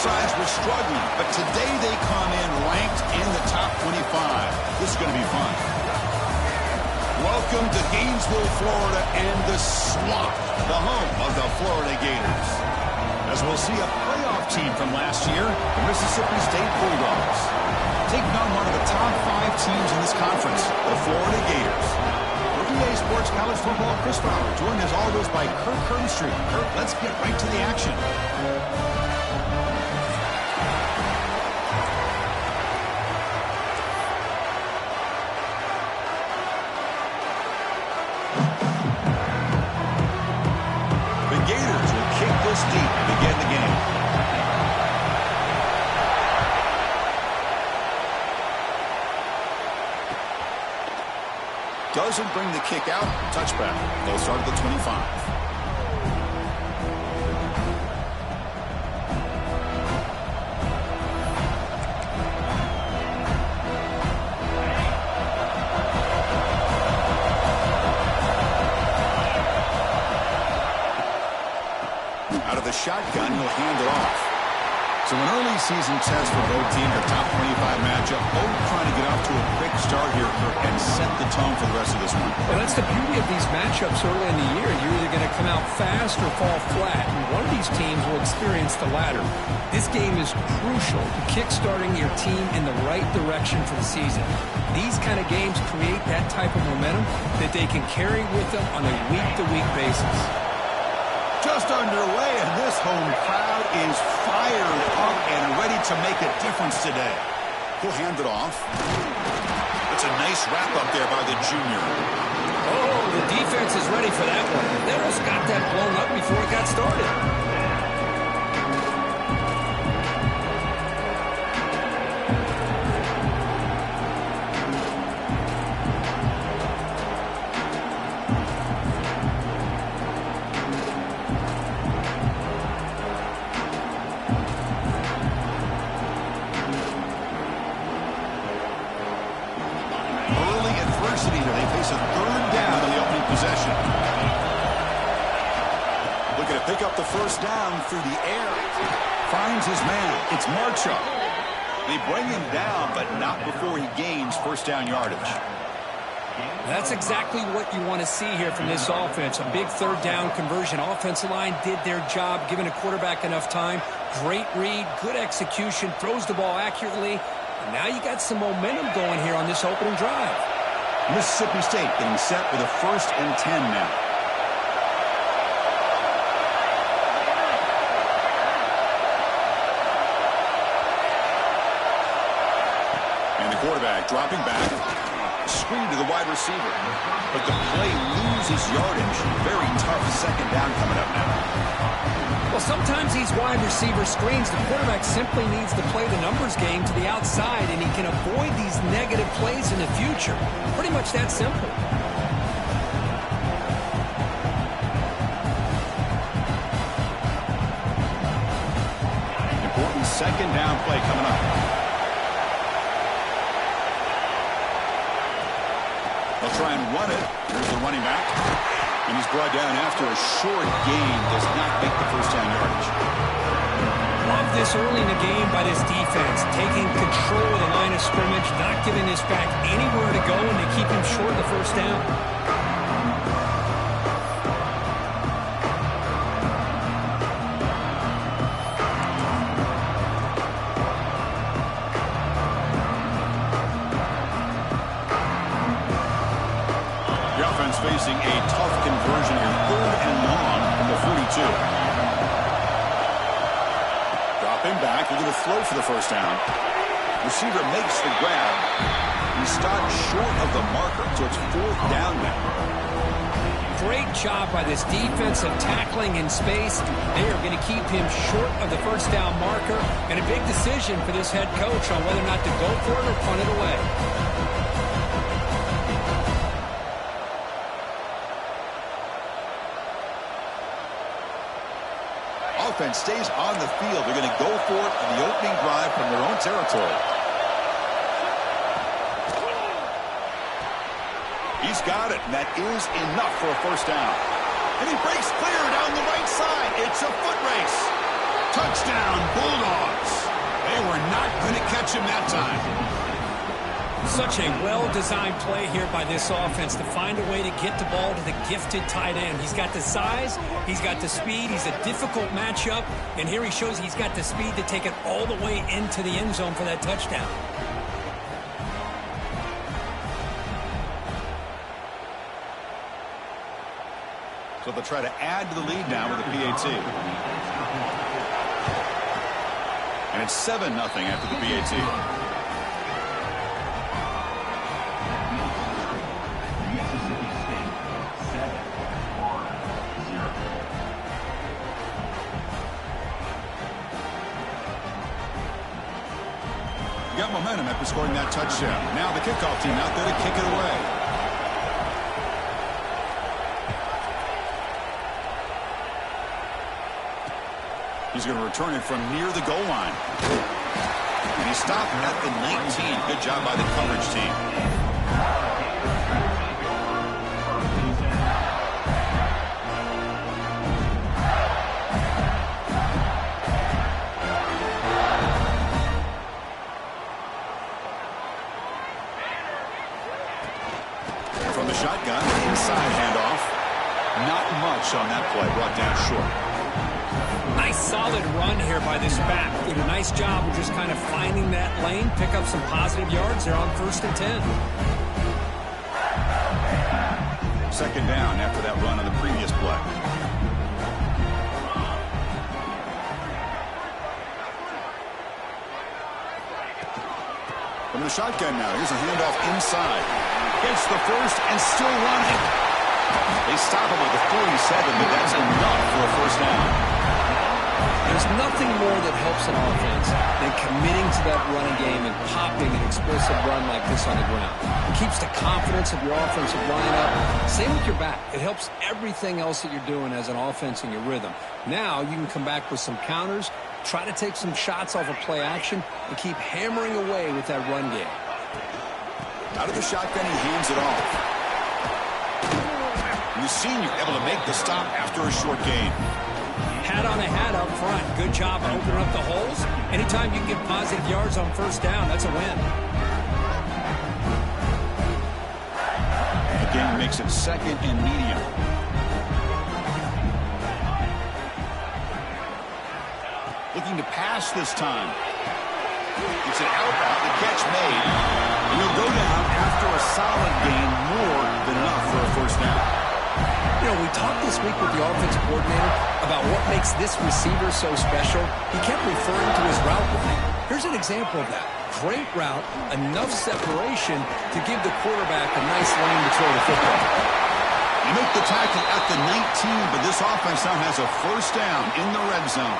sides were struggling, but today they come in ranked in the top 25. This is going to be fun. Welcome to Gainesville, Florida, and the Swamp, the home of the Florida Gators. As we'll see a playoff team from last year, the Mississippi State Bulldogs, taking on one of the top 5 teams in this conference, the Florida Gators. For EA Sports College Football, Chris Fowler, joined as always by Kirk Herbstreit. Kirk, let's get right to the action. The Gators will kick this deep to begin the game. Doesn't bring the kick out. Touchback. They'll start at the 25. Out of the shotgun, he'll hand it off. So an early season test for both teams, a top 25 matchup. Both trying to get off to a quick start here and set the tone for the rest of this one. Well, that's the beauty of these matchups early in the year. You're either going to come out fast or fall flat, and one of these teams will experience the latter. This game is crucial to kick-starting your team in the right direction for the season. These kind of games create that type of momentum that they can carry with them on a week-to-week basis. Just underway, and this home crowd is fired up and ready to make a difference today. He'll hand it off. It's a nice wrap-up there by the junior. Oh, the defense is ready for that one. They almost got that blown up before it got started. Pick up the first down through the air. Finds his man. It's Marchuk. They bring him down, but not before he gains first down yardage. That's exactly what you want to see here from this offense. A big third down conversion. Offensive line did their job, giving a quarterback enough time. Great read, good execution, throws the ball accurately. And now you got some momentum going here on this opening drive. Mississippi State getting set with a 1st and 10 now. Quarterback dropping back, screen to the wide receiver, but the play loses yardage. Very tough second down coming up now. Well, sometimes these wide receiver screens, the quarterback simply needs to play the numbers game to the outside, and he can avoid these negative plays in the future. Pretty much that simple. Important second down play coming up. They'll try and run it. Here's the running back. And he's brought down after a short gain. Does not make the first down yardage. Love this early in the game by this defense. Taking control of the line of scrimmage. Not giving this back anywhere to go. And they keep him short of the first down. Facing a tough conversion here, 3rd and long from the 42. Dropping back, looking to throw for the first down. Receiver makes the grab. He stopped short of the marker, so it's 4th down now. Great job by this defensive tackling in space. They are going to keep him short of the first down marker, and a big decision for this head coach on whether or not to go for it or punt it away. Offense stays on the field. They're going to go for it in the opening drive from their own territory. He's got it, and that is enough for a first down. And he breaks clear down the right side. It's a foot race. Touchdown, Bulldogs. They were not going to catch him that time. Such a well-designed play here by this offense to find a way to get the ball to the gifted tight end. He's got the size, he's got the speed, he's a difficult matchup, and here he shows he's got the speed to take it all the way into the end zone for that touchdown. So they'll try to add to the lead now with a PAT. And it's 7-0 after the PAT. Got momentum after scoring that touchdown. Now the kickoff team out there to kick it away. He's going to return it from near the goal line. And he stopped at the 19. Good job by the coverage team. From the shotgun, inside handoff. Not much on that play, brought down short. Nice solid run here by this back. Did a nice job of just kind of finding that lane, pick up some positive yards there on 1st and 10. Second down after that run on the previous play. From the shotgun now, here's a handoff inside. Gets the first and still running. They stop him at the 47, but that's enough for a first down. There's nothing more that helps an offense than committing to that running game and popping an explosive run like this on the ground. It keeps the confidence of your offensive line up. Same with your back. It helps everything else that you're doing as an offense in your rhythm. Now you can come back with some counters, try to take some shots off of play action, and keep hammering away with that run game. Out of the shotgun, he hands it off. And the senior able to make the stop after a short gain. Hat on a hat up front. Good job opening up the holes. Anytime you can get positive yards on 1st down, that's a win. Again, makes it 2nd and medium. Looking to pass this time. It's an out route. The catch made. And he'll go down after a solid gain, more than enough for a first down. You know, we talked this week with the offensive coordinator about what makes this receiver so special. He kept referring to his route running. Here's an example of that. Great route, enough separation to give the quarterback a nice lane to throw the football. You make the tackle at the 19, but this offense now has a first down in the red zone.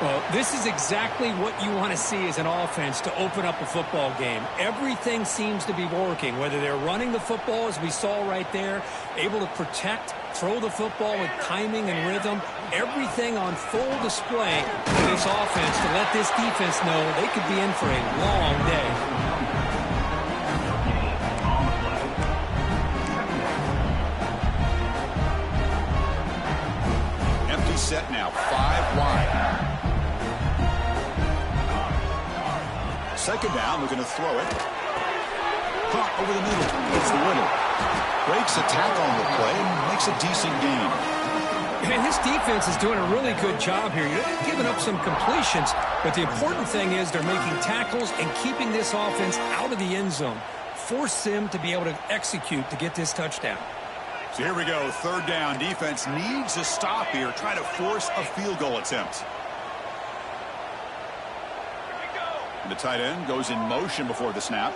Well, this is exactly what you want to see as an offense to open up a football game. Everything seems to be working, whether they're running the football, as we saw right there, able to protect, throw the football with timing and rhythm, everything on full display for this offense to let this defense know they could be in for a long day. Empty set now, 5 wide. Second down, looking to throw it. Caught over the middle. It's the winner. Breaks a tackle on the play and makes a decent gain. And this defense is doing a really good job here. You're giving up some completions, but the important thing is they're making tackles and keeping this offense out of the end zone. Force them to be able to execute to get this touchdown. So here we go, 3rd down. Defense needs a stop here. Try to force a field goal attempt. The tight end goes in motion before the snap.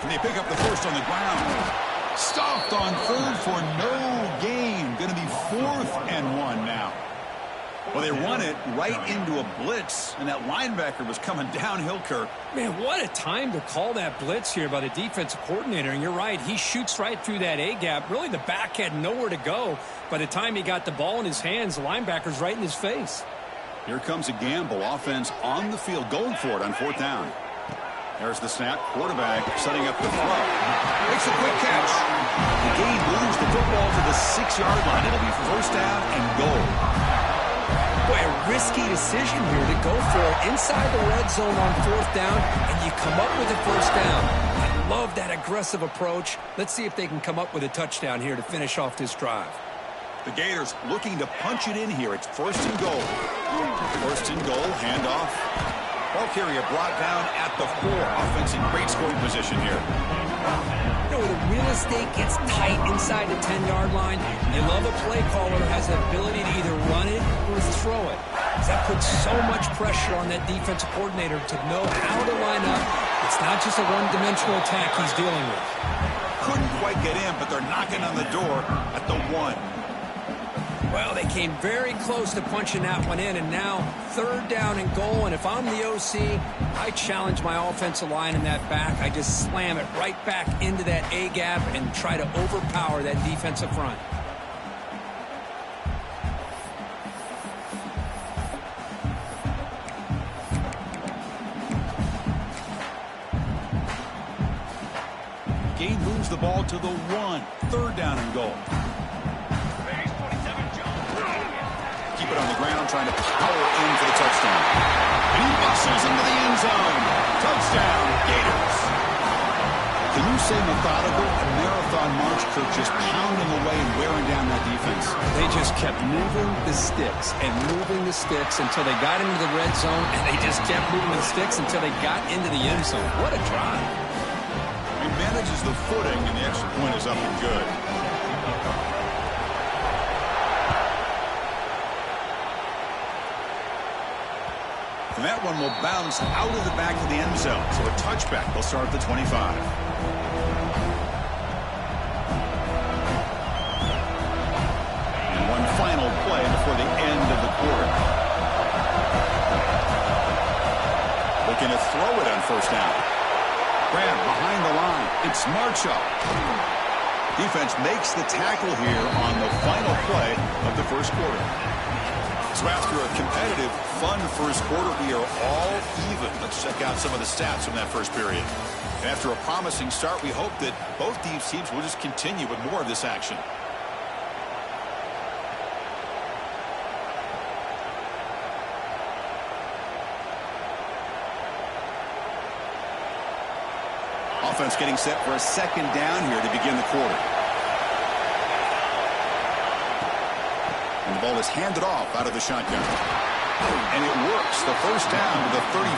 And they pick up the first on the ground. Stopped on 3rd for no gain. Going to be 4th and 1 now. Well, they run it right into a blitz, and that linebacker was coming downhill, Kirk. Man, what a time to call that blitz here by the defensive coordinator. And you're right, he shoots right through that A-gap. Really, the back had nowhere to go. By the time he got the ball in his hands, the linebacker's right in his face. Here comes a gamble. Offense on the field, going for it on 4th down. There's the snap. Quarterback setting up the throw. Makes a quick catch. The game moves the football to the 6-yard line. It'll be first down and goal. Boy, a risky decision here to go for it inside the red zone on 4th down, and you come up with a first down. I love that aggressive approach. Let's see if they can come up with a touchdown here to finish off this drive. The Gators looking to punch it in here. It's first and goal. First and goal, handoff. Ball carrier brought down at the 4. Offense in great scoring position here. You know, the real estate gets tight inside the 10-yard line, you love a play caller who has the ability to either run it or throw it. That puts so much pressure on that defensive coordinator to know how to line up. It's not just a one-dimensional attack he's dealing with. Couldn't quite get in, but they're knocking on the door at the 1. Well, they came very close to punching that one in, and now 3rd down and goal. And if I'm the OC, I challenge my offensive line in that back. I just slam it right back into that A-gap and try to overpower that defensive front. Game moves the ball to the 1. 3rd down and goal. Keep it on the ground, trying to power in for the touchdown. And he muscles into the end zone. Touchdown, Gators. Can you say methodical? A marathon march, Kirk, just pounding away and wearing down that defense. They just kept moving the sticks and moving the sticks until they got into the red zone, and they just kept moving the sticks until they got into the end zone. What a drive. He manages the footing, and the extra point is up and good. And that one will bounce out of the back of the end zone. So a touchback. They'll start at the 25. And one final play before the end of the quarter. Looking to throw it on first down. Grab behind the line. It's Marshall. Defense makes the tackle here on the final play of the first quarter. So after a competitive, fun first quarter, we are all even. Let's check out some of the stats from that first period. And after a promising start, we hope that both these teams will just continue with more of this action. Offense getting set for a 2nd down here to begin the quarter. And the ball is handed off out of the shotgun. And it works. The first down to the 35.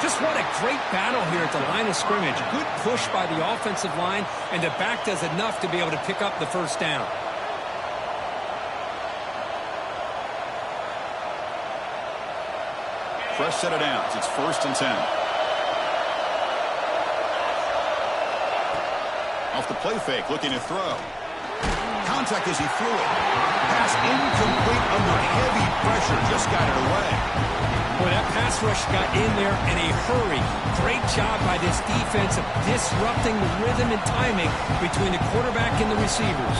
Just what a great battle here at the line of scrimmage. Good push by the offensive line, and the back does enough to be able to pick up the first down. Fresh set of downs. It's 1st and 10. Off the play fake, looking to throw. Contact as he threw it. Pass incomplete under heavy pressure. Just got it away. Boy, that pass rush got in there in a hurry. Great job by this defense of disrupting the rhythm and timing between the quarterback and the receivers.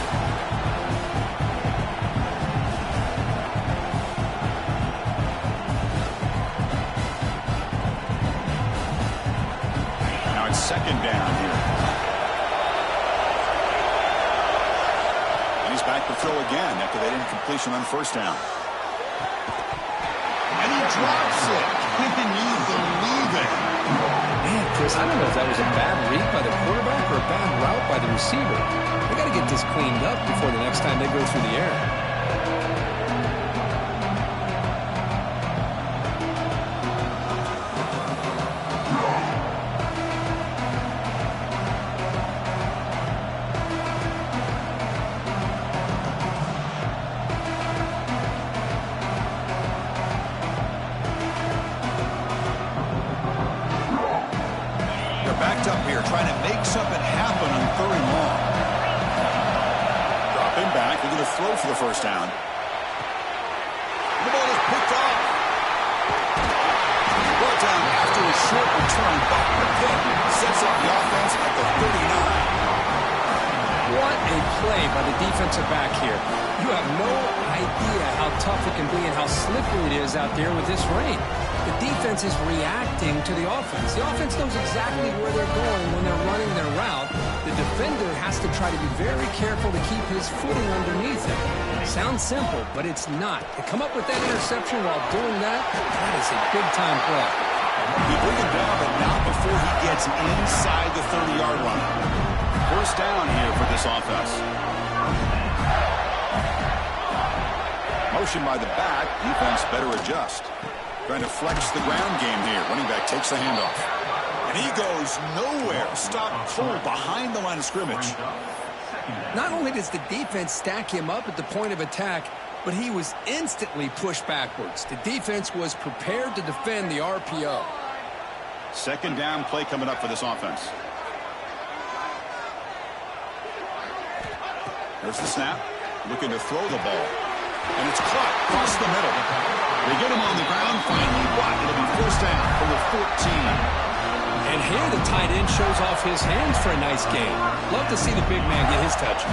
Now it's 2nd down here. Back to throw again after that incompletion on first down. And he drops it. Can you believe it? Man, Chris, I don't know if that was a bad read by the quarterback or a bad route by the receiver. They got to get this cleaned up before the next time they go through the air. Backed up here, trying to make something happen on 3rd and long. Dropping back, they're going to throw for the first down. The ball is picked off. Brought down after a short return. Back to pick. Sets up the offense at the 39. What a play by the defensive back here. You have no idea how tough it can be and how slippery it is out there with this rain. The defense is reacting to the offense. The offense knows exactly where they're going when they're running their route. The defender has to try to be very careful to keep his footing underneath him. Sounds simple, but it's not. To come up with that interception while doing that, that is a big-time play. You bring him down, but not before he gets inside the 30-yard line. First down here for this offense. Motion by the back. Defense better adjust. Trying to flex the ground game here. Running back takes the handoff. And he goes nowhere. Stop cold behind the line of scrimmage. Not only does the defense stack him up at the point of attack, but he was instantly pushed backwards. The defense was prepared to defend the RPO. Second down play coming up for this offense. There's the snap. Looking to throw the ball. And it's caught across the middle. They get him on the ground. Finally, what? It'll be first down from the 14. And here the tight end shows off his hands for a nice gain. Love to see the big man get his touches.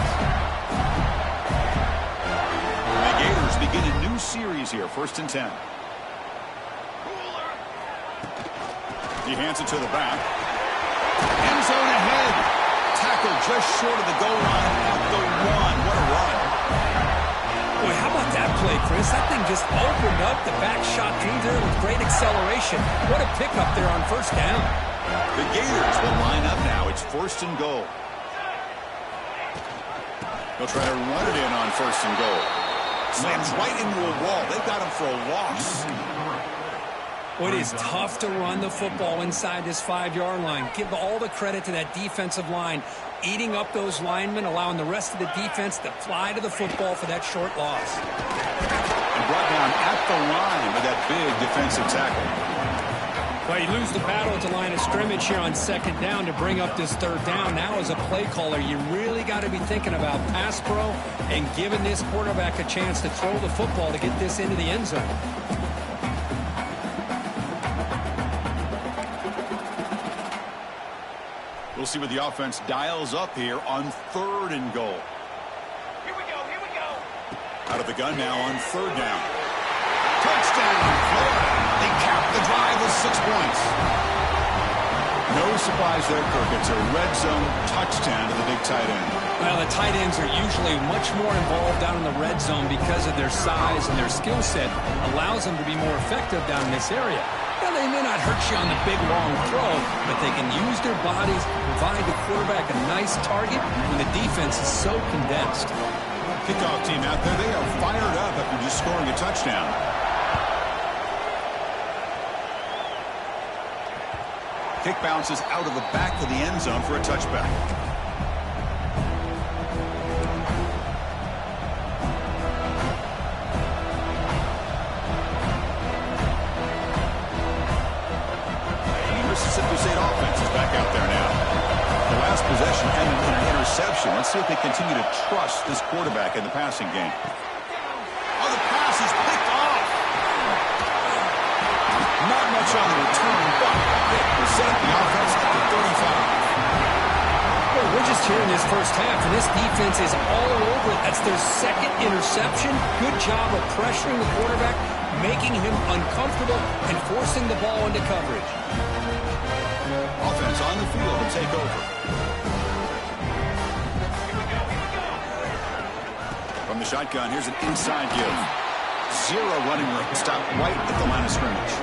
The Gators begin a new series here. First and 10. He hands it to the back. End zone ahead. Tackle just short of the goal line at the 1. What a run. Boy, how about that play, Chris? That thing just opened up. The back shot through there with great acceleration. What a pickup there on first down. The Gators will line up now. It's first and goal. They'll try to run it in on first and goal. Slams right into a wall. They got him for a loss. Well, it is tough to run the football inside this 5-yard line. Give all the credit to that defensive line, eating up those linemen, allowing the rest of the defense to fly to the football for that short loss. And brought down at the line with that big defensive tackle. Well, you lose the battle at the line of scrimmage here on second down to bring up this third down. Now as a play caller, you really got to be thinking about pass pro and giving this quarterback a chance to throw the football to get this into the end zone. We'll see what the offense dials up here on third and goal. Here we go. Out of the gun now on third down. Touchdown, Florida. They cap the drive with 6 points. No surprise there, Kirk. It's a red zone touchdown to the big tight end. Well, the tight ends are usually much more involved down in the red zone because of their size and their skill set allows them to be more effective down in this area. Now, they may not hurt you on the big, long throw, but they can use their bodies, provide the quarterback a nice target when the defense is so condensed. Kickoff team out there, they are fired up after just scoring a touchdown. Kick bounces out of the back of the end zone for a touchback. Mississippi State offense is back out there now. The last possession ended in an interception. Let's see if they continue to trust this quarterback in the passing game. Oh, the pass is picked off. Not much on the return, but they will set up the offense at the 35. Well, we're just here in this first half, and this defense is all over it. That's their second interception. Good job of pressuring the quarterback, making him uncomfortable, and forcing the ball into coverage. Offense on the field to take over. From the shotgun, here's an inside give. Zero running room. Stop right at the line of scrimmage.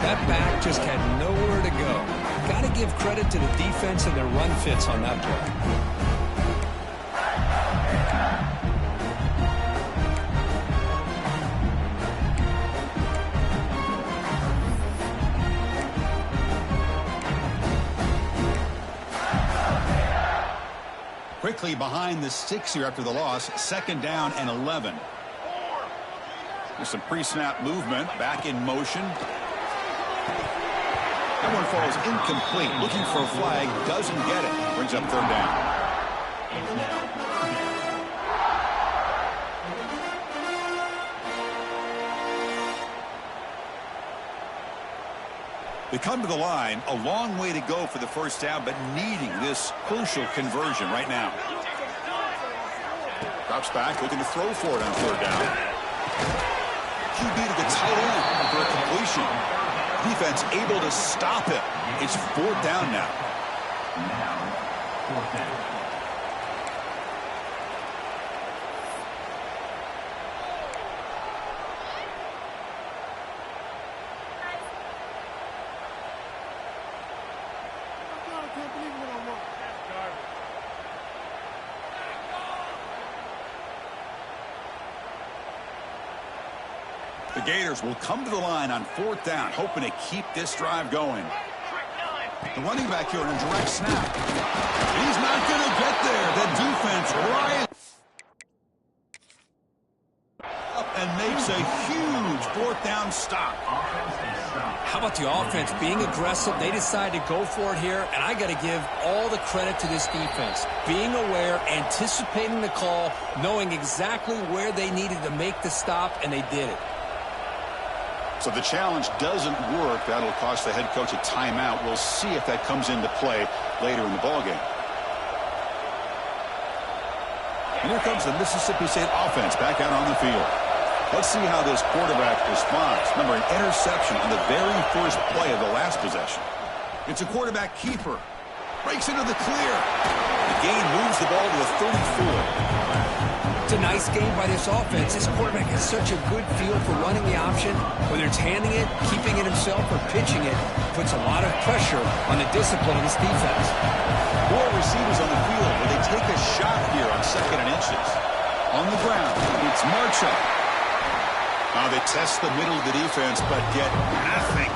That back just had nowhere to go. Got to give credit to the defense and their run fits on that play. Quickly behind the 6 here after the loss. Second down and 11. There's some pre-snap movement. Back in motion. That one falls incomplete. Looking for a flag. Doesn't get it. Brings up third down. They come to the line, a long way to go for the first down, but needing this crucial conversion right now. Drops back, looking to throw for it on third down. QB to the tight end for a completion. Defense able to stop it. It's 4th down now. Fourth down. The Gators will come to the line on 4th down, hoping to keep this drive going. The running back here in a direct snap. He's not going to get there. The defense right up and makes a huge 4th down stop. How about the offense being aggressive? They decide to go for it here, and I got to give all the credit to this defense. Being aware, anticipating the call, knowing exactly where they needed to make the stop, and they did it. So the challenge doesn't work. That'll cost the head coach a timeout. We'll see if that comes into play later in the ballgame. And here comes the Mississippi State offense back out on the field. Let's see how this quarterback responds. Remember, an interception on the very first play of the last possession. It's a quarterback keeper. Breaks into the clear. The gain moves the ball to the 34. It's a nice game by this offense. This quarterback has such a good feel for running the option. Whether it's handing it, keeping it himself, or pitching it, puts a lot of pressure on the discipline of this defense. 4 receivers on the field, but they take a shot here on 2nd and inches. On the ground, it's Marshall. Now they test the middle of the defense, but get nothing.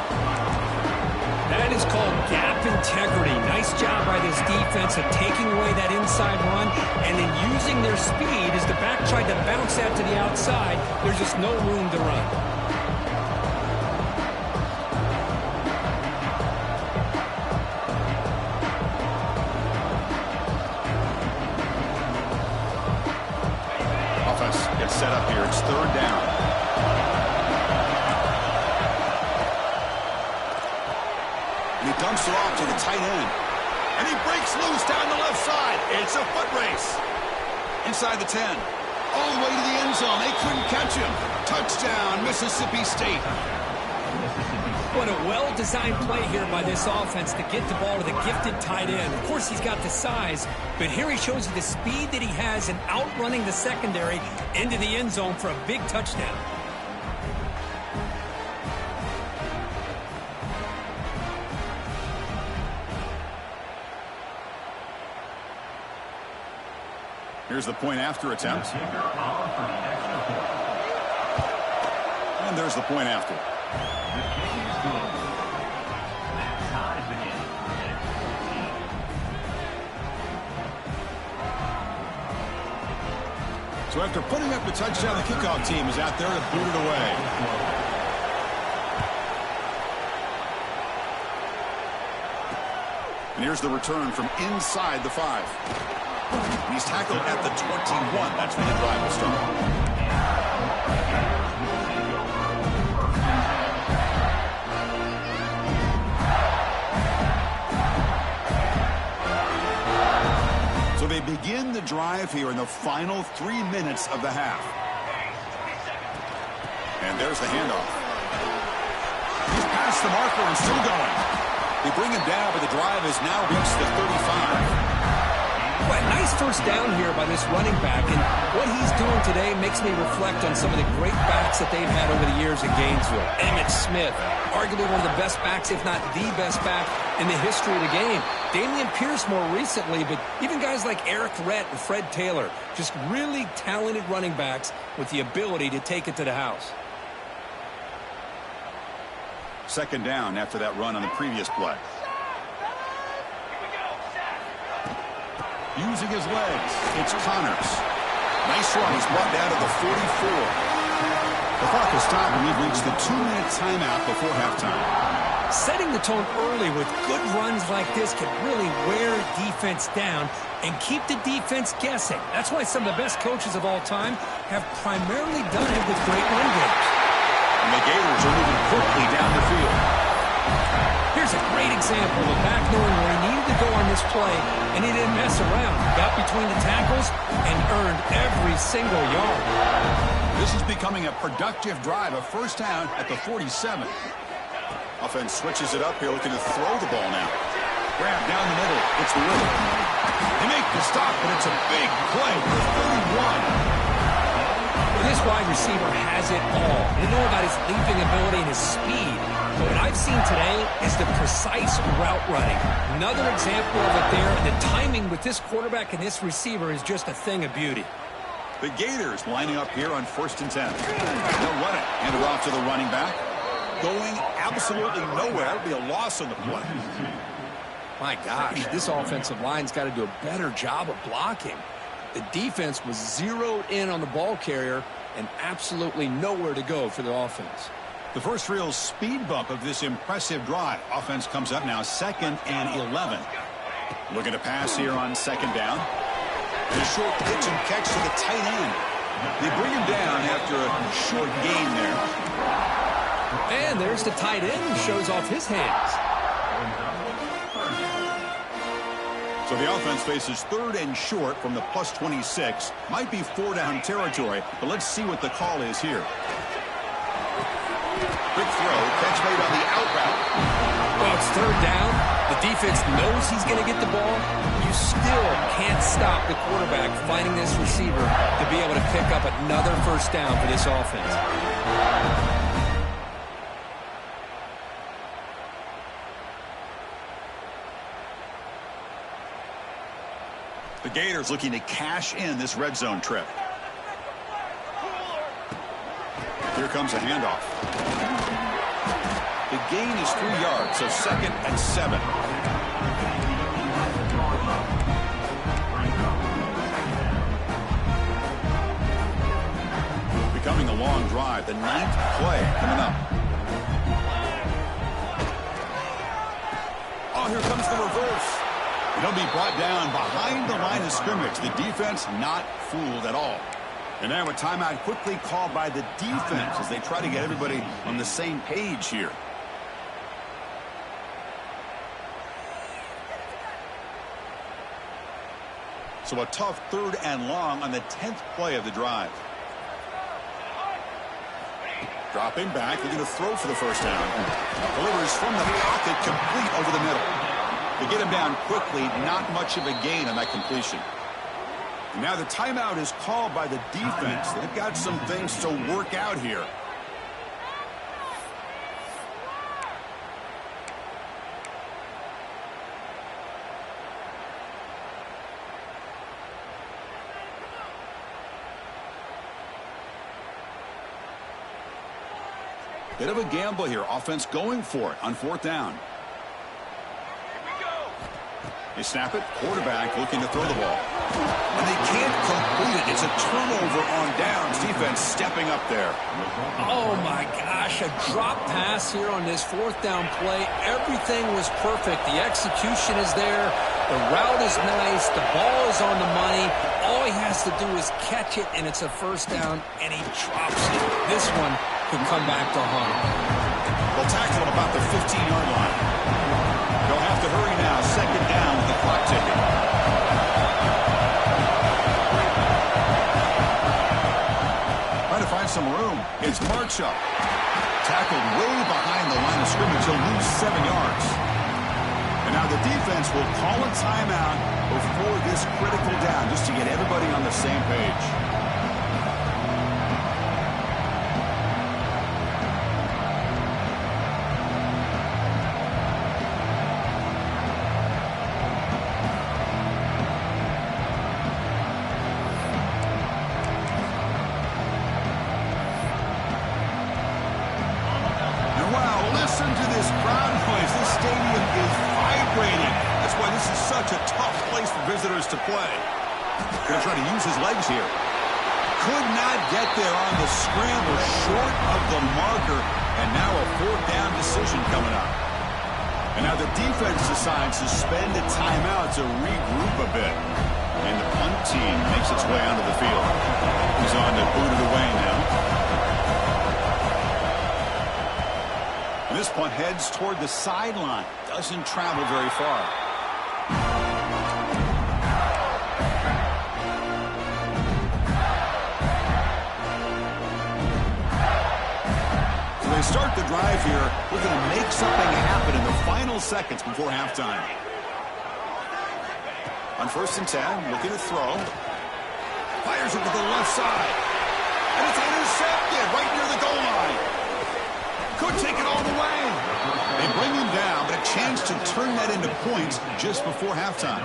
That is called gap integrity. Nice job by this defense of taking away that inside run and then using their speed as the back tried to bounce that to the outside. There's just no room to run. Offense gets set up here. It's 3rd down. He dumps it off to the tight end. And he breaks loose down the left side. It's a foot race. Inside the 10. All the way to the end zone. They couldn't catch him. Touchdown, Mississippi State. What a well-designed play here by this offense to get the ball to the gifted tight end. Of course, he's got the size, but here he shows you the speed that he has in outrunning the secondary into the end zone for a big touchdown. Here's the point after attempt. And there's the point after. So after putting up the touchdown, the kickoff team is out there to boot it away. And here's the return from inside the 5. He's tackled at the 21. That's when the drive will start. So they begin the drive here in the final 3 minutes of the half. And there's the handoff. He's past the marker and still going. They bring him down, but the drive has now reached the 35. Well, nice first down here by this running back, and what he's doing today makes me reflect on some of the great backs that they've had over the years in Gainesville. Emmitt Smith, arguably one of the best backs, if not the best back in the history of the game. Damian Pierce more recently, but even guys like Eric Rhett and Fred Taylor, just really talented running backs with the ability to take it to the house. 2nd down after that run on the previous play. Using his legs, it's Connors. Nice run. He's brought down to the 44. The clock has stopped, and we've reached the 2-minute timeout before halftime. Setting the tone early with good runs like this can really wear defense down and keep the defense guessing. That's why some of the best coaches of all time have primarily done it with great run games. And the Gators are moving quickly down the field. Here's a great example of back knowing where he needed to go on this play, and he didn't mess around. Got between the tackles and earned every single yard. This is becoming a productive drive, a first down at the 47. Offense switches it up here, looking to throw the ball now. Grab down the middle. It's Wood. They make the stop, but it's a big play for 31. This wide receiver has it all. We know about his leaping ability and his speed. But what I've seen today is the precise route running. Another example of it there. And the timing with this quarterback and this receiver is just a thing of beauty. The Gators lining up here on 1st and 10. They'll run it. Hand it off to the running back. Going absolutely nowhere. It'll be a loss on the play. My gosh, this offensive line's got to do a better job of blocking. The defense was zeroed in on the ball carrier and absolutely nowhere to go for the offense. The first real speed bump of this impressive drive. Offense comes up now 2nd and 11. Looking to pass here on 2nd down. And a short pitch and catch to the tight end. They bring him down after a short gain there. And there's the tight end who shows off his hands. So the offense faces 3rd and short from the plus 26. Might be 4-down territory, but let's see what the call is here. Quick throw, catch made on the out route. Well, it's 3rd down. The defense knows he's going to get the ball. You still can't stop the quarterback finding this receiver to be able to pick up another first down for this offense. The Gators looking to cash in this red zone trip. Here comes a handoff. The gain is 3 yards, so 2nd and 7. Becoming a long drive, the 9th play coming up. Oh, here comes the reverse. It'll be brought down behind the line of scrimmage. The defense not fooled at all. And now a timeout quickly called by the defense as they try to get everybody on the same page here. So a tough 3rd and long on the 10th play of the drive. Dropping back, looking to throw for the first down. Delivers from the pocket, complete over the middle. They get him down quickly, not much of a gain on that completion. And now the timeout is called by the defense. They've got some things to work out here. Bit of a gamble here. Offense going for it on 4th down. They snap it. Quarterback looking to throw the ball. And they can't complete it. It's a turnover on downs. Defense stepping up there. Oh, my gosh. A drop pass here on this 4th down play. Everything was perfect. The execution is there. The route is nice. The ball is on the money. All he has to do is catch it, and it's a first down, and he drops it. This one could come back to haunt him. They'll tackle him about the 15-yard line. They'll have to hurry now. 2nd down with the clock ticking. Trying to find some room. It's Marchup. Tackled way behind the line of scrimmage. He'll lose 7 yards. And now the defense will call a timeout before this critical down just to get everybody on the same page. Listen to this crowd noise. This stadium is vibrating. That's why this is such a tough place for visitors to play. Going to try to use his legs here. Could not get there on the scramble, short of the marker, and now a 4th down decision coming up. And now the defense decides to spend a timeout to regroup a bit. And the punt team makes its way onto the field. He's on to boot it away now. This punt heads toward the sideline. Doesn't travel very far. So they start the drive here, looking to make something happen in the final seconds before halftime. On 1st and 10, looking to throw. Fires it to the left side. And it's intercepted right near the goal line. Could take it all the way. They bring him down, but a chance to turn that into points just before halftime.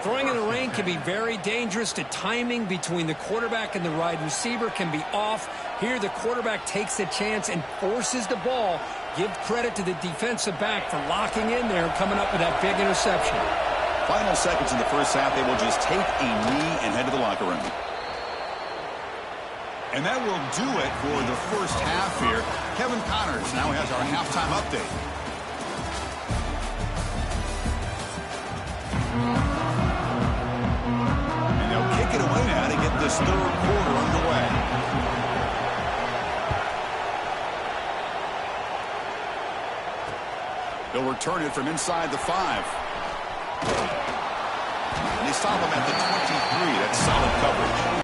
Throwing in the rain can be very dangerous. The timing between the quarterback and the wide receiver can be off. Here the quarterback takes a chance and forces the ball. Give credit to the defensive back for locking in there and coming up with that big interception. Final seconds in the first half, they will just take a knee and head to the locker room. And that will do it for the first half here. Kevin Connors now has our halftime update. And they'll kick it away now to get this third quarter underway. They'll return it from inside the 5. And they stop him at the 23. That's solid coverage.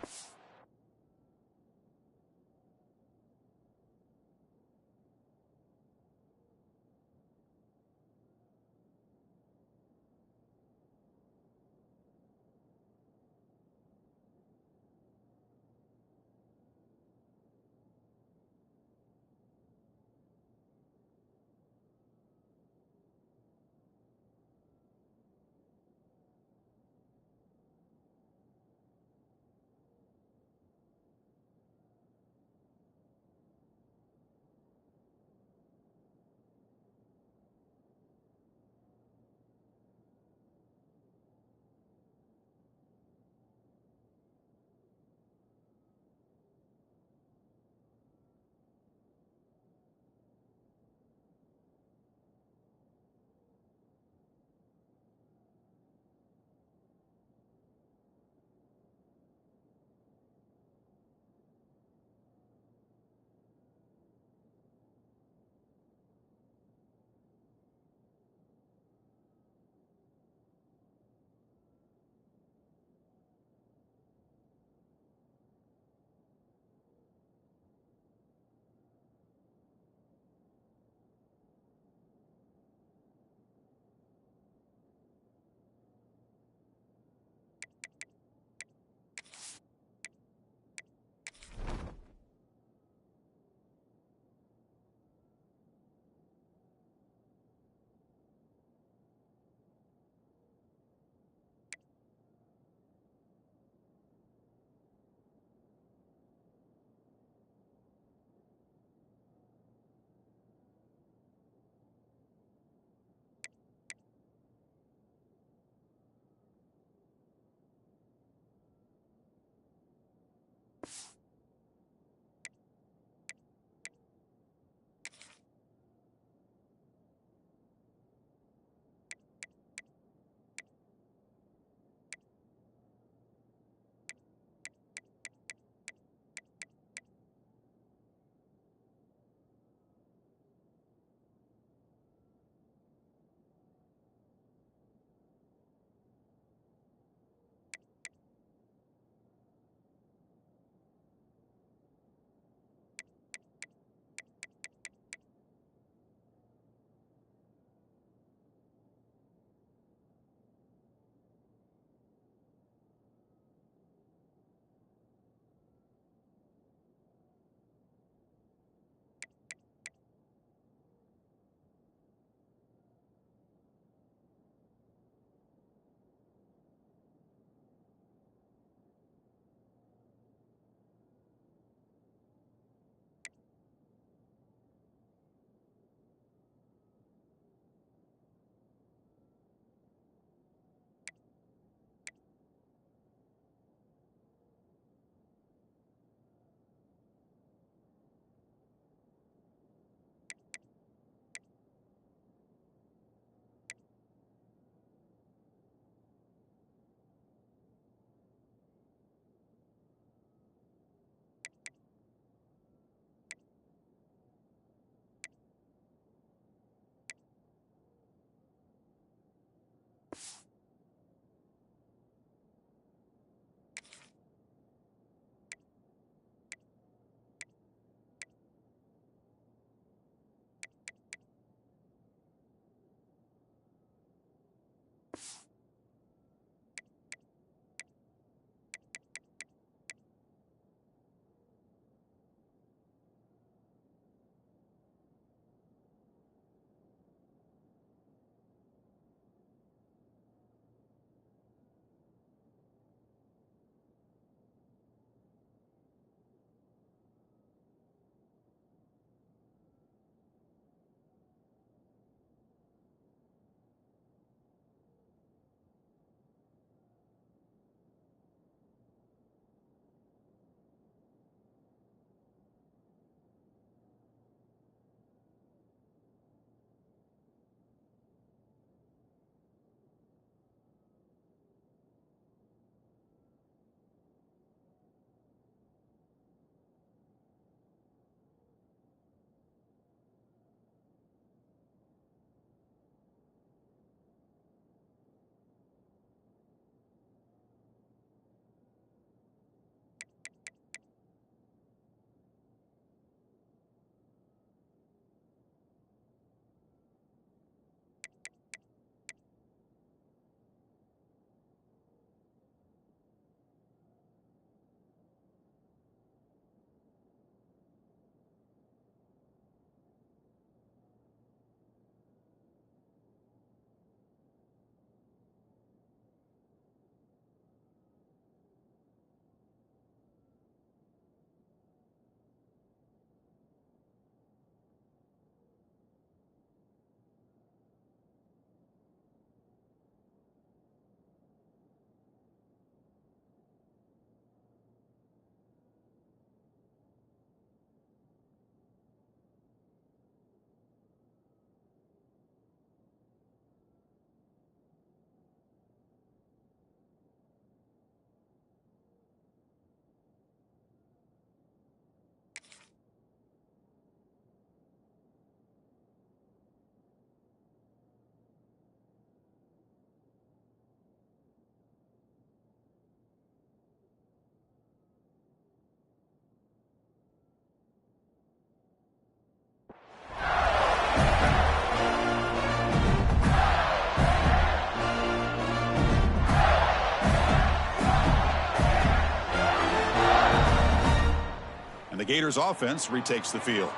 The Gators offense retakes the field.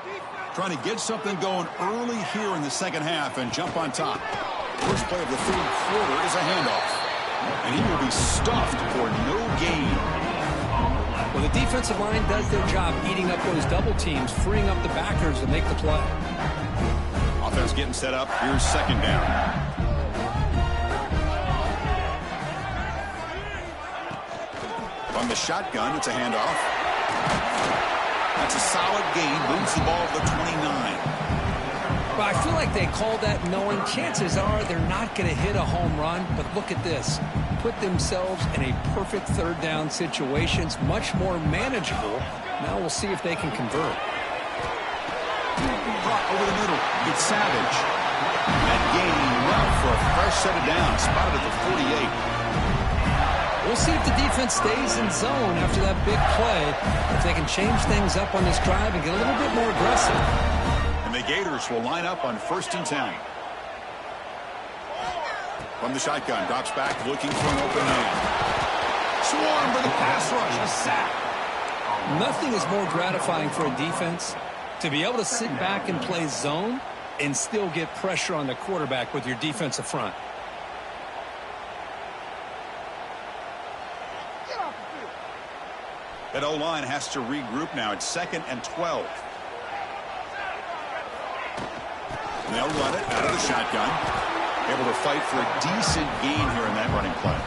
Trying to get something going early here in the second half and jump on top. First play of the third quarter is a handoff. And he will be stuffed for no gain. Well, the defensive line does their job eating up those double teams, freeing up the backers to make the play. Offense getting set up. Here's second down. From the shotgun, it's a handoff. That's a solid gain. Moves the ball to the 29. But I feel like they called that knowing chances are they're not going to hit a home run. But look at this. Put themselves in a perfect third down situations, much more manageable. Now we'll see if they can convert. Brought over the middle. It's Savage. That gain enough for a fresh set of downs. Spotted at the 48. We'll see if the defense stays in zone after that big play. If they can change things up on this drive and get a little bit more aggressive. And the Gators will line up on 1st and 10. From the shotgun, drops back, looking for an open man. Swarm for the pass rush, a sack. Nothing is more gratifying for a defense to be able to sit back and play zone and still get pressure on the quarterback with your defensive front. That O-line has to regroup now. It's 2nd and 12. And they'll run it out of the shotgun. Able to fight for a decent gain here in that running play.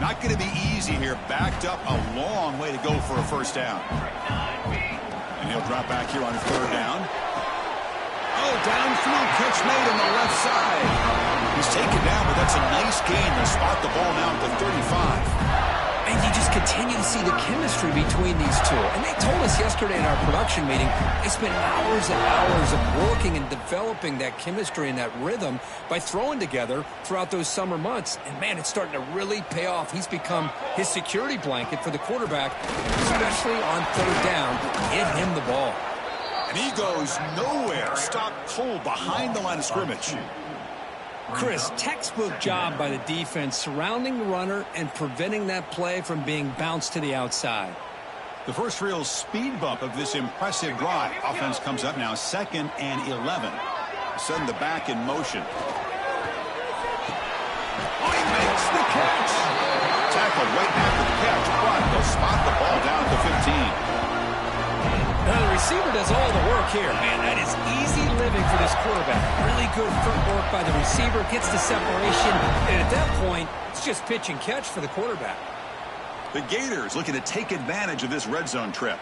Not going to be easy here. Backed up a long way to go for a first down. And he'll drop back here on 3rd down. Oh, downfield catch made on the left side. He's taken down, but that's a nice gain. They'll spot the ball now at the 35. And you just continue to see the chemistry between these two. And they told us yesterday in our production meeting, they spent hours and hours of working and developing that chemistry and that rhythm by throwing together throughout those summer months. And, man, it's starting to really pay off. He's become his security blanket for the quarterback, especially on 3rd down. Get him the ball. And he goes nowhere. Stop cold behind the line of scrimmage. Chris, textbook job by the defense surrounding the runner and preventing that play from being bounced to the outside. The first real speed bump of this impressive drive. Offense comes up now 2nd and 11. Send the back in motion. Oh, he makes the catch. Tackled right after the catch, but they'll spot the ball down at the 15. Now the receiver does all the work here. Man, that is easy living for this quarterback. Really good footwork by the receiver. Gets the separation. And at that point, it's just pitch and catch for the quarterback. The Gators looking to take advantage of this red zone trip.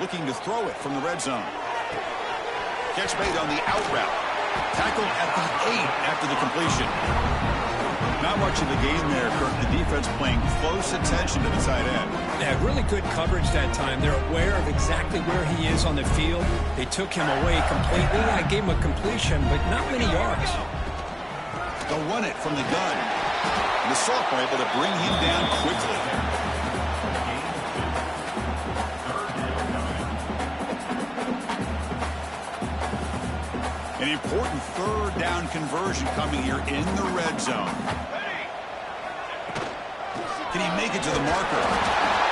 Looking to throw it from the red zone. Catch made on the out route. Tackled at the 8 after the completion. Not much of a gain there, Kirk. The defense paying close attention to the tight end. Yeah, really good coverage that time. They're aware of exactly where he is on the field. They took him away completely. I gave him a completion, but not many yards. They'll run it from the gun. And the sophomore able to bring him down quickly. An important 3rd down conversion coming here in the red zone. Can he make it to the marker?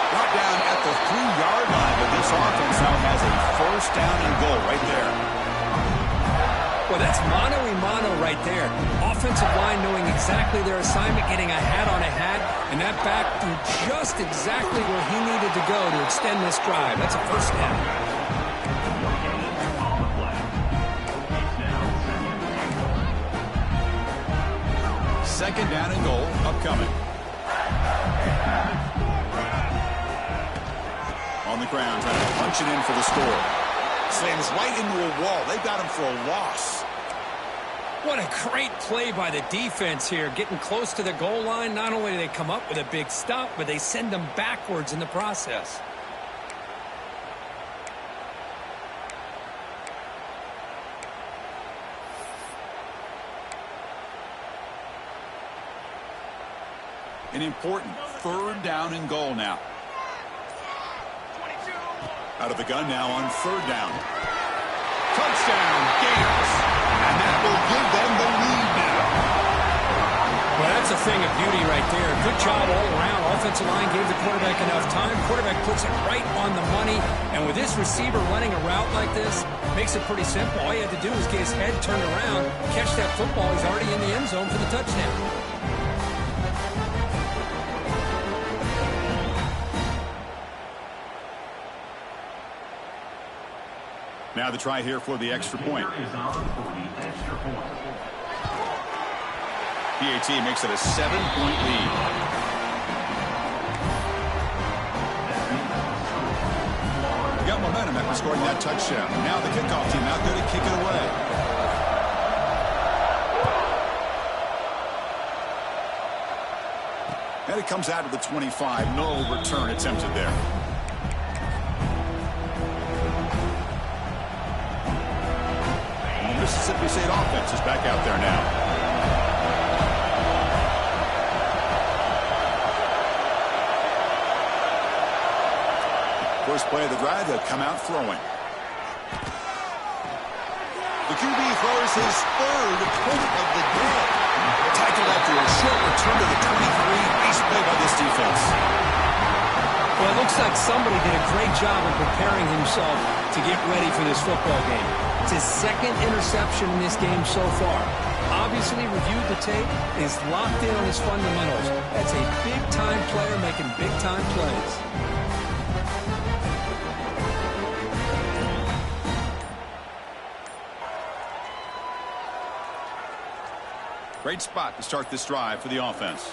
Brought down at the 3-yard line, but this offense now has a 1st down and goal right there. Well, that's mano-a-mano right there. Offensive line knowing exactly their assignment, getting a hat on a hat, and that back through just exactly where he needed to go to extend this drive. That's a 1st down. 2nd down and goal upcoming. On the ground, trying to punch it in for the score. Slams right into a wall. They got him for a loss. What a great play by the defense here. Getting close to the goal line, not only do they come up with a big stop, but they send them backwards in the process. An important 3rd down and goal now. Out of the gun now on 3rd down. Touchdown, Gators. And that will give them the lead now. Well, that's a thing of beauty right there. Good job all around. Offensive line gave the quarterback enough time. Quarterback puts it right on the money. And with this receiver running a route like this, makes it pretty simple. All you have to do is get his head turned around, catch that football. He's already in the end zone for the touchdown. Now the try here for the extra point. PAT makes it a 7-point lead. Got momentum after scoring that touchdown. Now the kickoff team out there to kick it away. And it comes out of the 25. No return attempted there. The Mississippi State offense is back out there now. First play of the drive, they'll come out throwing. The QB throws his third point of the day. Tackled after a short return to the 23. Nice play by this defense. Well, it looks like somebody did a great job of preparing himself to get ready for this football game. It's his second interception in this game so far. Obviously reviewed the tape, is locked in on his fundamentals. That's a big-time player making big-time plays. Great spot to start this drive for the offense.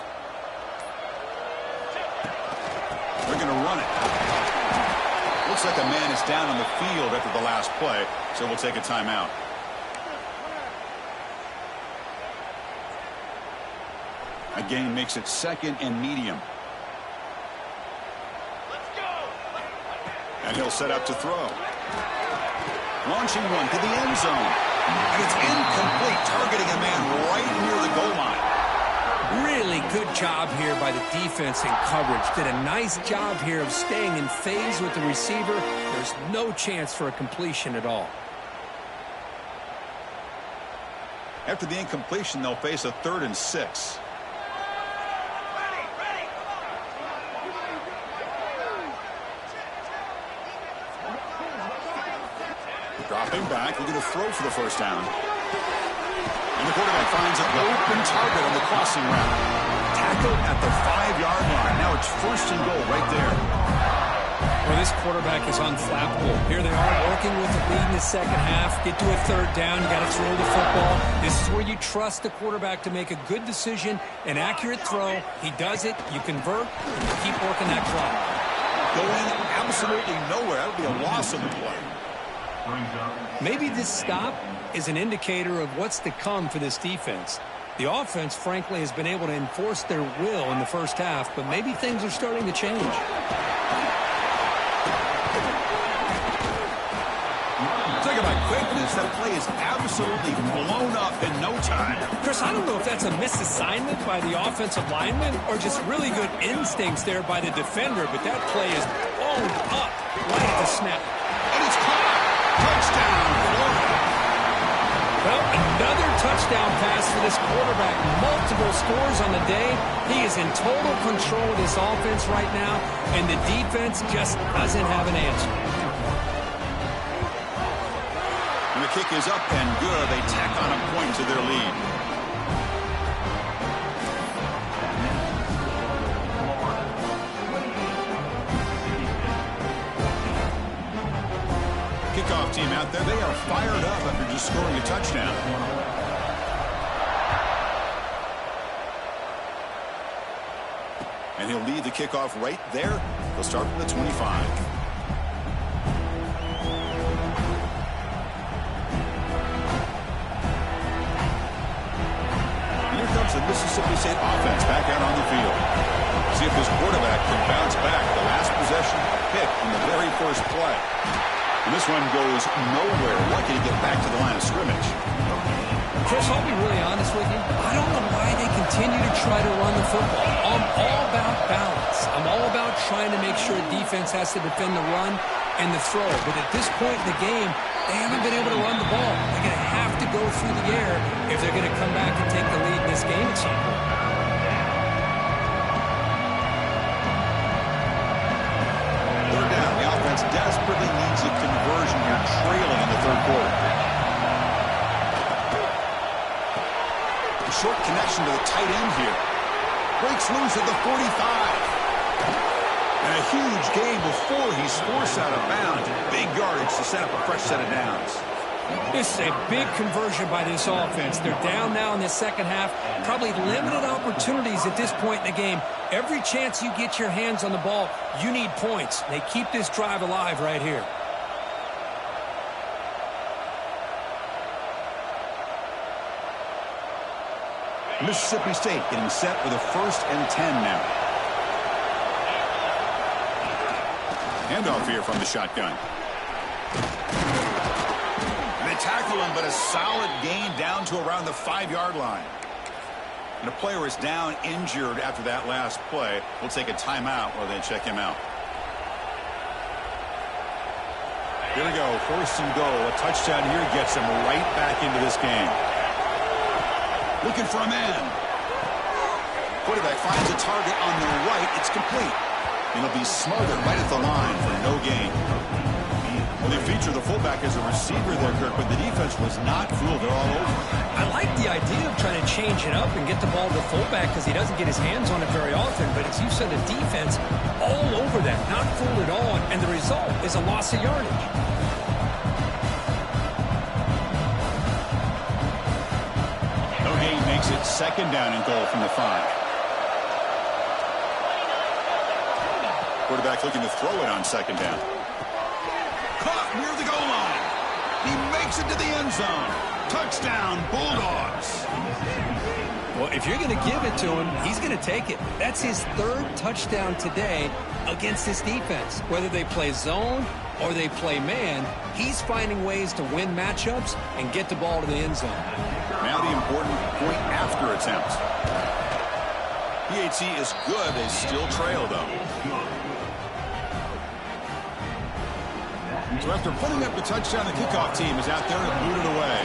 They're going to run it. Looks like a man is down on the field after the last play, so we'll take a timeout. Again, makes it second and medium. Let's go. And he'll set up to throw. Launching one to the end zone. And it's incomplete, targeting a man right near the goal line. Really good job here by the defense in coverage. Did a nice job here of staying in phase with the receiver. There's no chance for a completion at all. After the incompletion, they'll face a 3rd and 6. Dropping back, looking to throw for the first down. And the quarterback finds an open target on the crossing route. Tackled at the 5-yard line. Now it's 1st and goal right there. Well, this quarterback is unflappable. Here they are working with the lead in the second half. Get to a 3rd down. You got to throw the football. This is where you trust the quarterback to make a good decision, an accurate throw. He does it. You convert, and you keep working that clock. Going absolutely nowhere. That would be a loss of the play. Maybe this stop is an indicator of what's to come for this defense. The offense, frankly, has been able to enforce their will in the first half, but maybe things are starting to change. Talk about quickness. That play is absolutely blown up in no time. Chris, I don't know if that's a misassignment by the offensive lineman or just really good instincts there by the defender, but that play is blown up right at the snap. And it's caught. Touchdown, Florida. Well, another touchdown pass for this quarterback. Multiple scores on the day. He is in total control of this offense right now, and the defense just doesn't have an answer. And the kick is up and good. They tack on a point to their lead. Kickoff team out there, they are fired up after just scoring a touchdown. And he'll lead the kickoff right there. They'll start from the 25. And here comes the Mississippi State offense back out on the field. See if this quarterback can bounce back. The last possession hit in the very first play. And this one goes nowhere. Lucky to get back to the line of scrimmage. Chris, I'll be really honest with you. I don't know why they continue to try to run the football. I'm all about balance. I'm all about trying to make sure defense has to defend the run and the throw. But at this point in the game, they haven't been able to run the ball. They're going to have to go through the air if they're going to come back and take the lead in this game at some point. Third down. The offense desperately needs a conversion here, trailing in the third quarter. A short connection to the tight end here. Breaks loose at the 45. And a huge gain before he's forced out of bounds. Big yardage to set up a fresh set of downs. This is a big conversion by this offense. They're down now in the second half. Probably limited opportunities at this point in the game. Every chance you get your hands on the ball, you need points. They keep this drive alive right here. Mississippi State getting set for the 1st and 10 now. Handoff here from the shotgun. And they tackle him, but a solid gain down to around the 5-yard line. And the player is down injured after that last play. We'll take a timeout while they check him out. Here we go, 1st and goal. A touchdown here gets him right back into this game. Looking for a man. Quarterback finds a target on the right. It's complete. It'll be smothered right at the line for no gain. Well, they feature the fullback as a receiver there, Kirk, but the defense was not fooled. They're all over. I like the idea of trying to change it up and get the ball to the fullback because he doesn't get his hands on it very often. But as you said, the defense all over that, not fooled at all, and the result is a loss of yardage. No gain makes it 2nd down and goal from the 5. Quarterback looking to throw it on 2nd down. Caught near the goal line. He makes it to the end zone. Touchdown, Bulldogs. Well, if you're going to give it to him, he's going to take it. That's his 3rd touchdown today against this defense. Whether they play zone or they play man, he's finding ways to win matchups and get the ball to the end zone. Now the important point after attempt. PAT is good. They still trail, though. So after putting up the touchdown, the kickoff team is out there and booted away.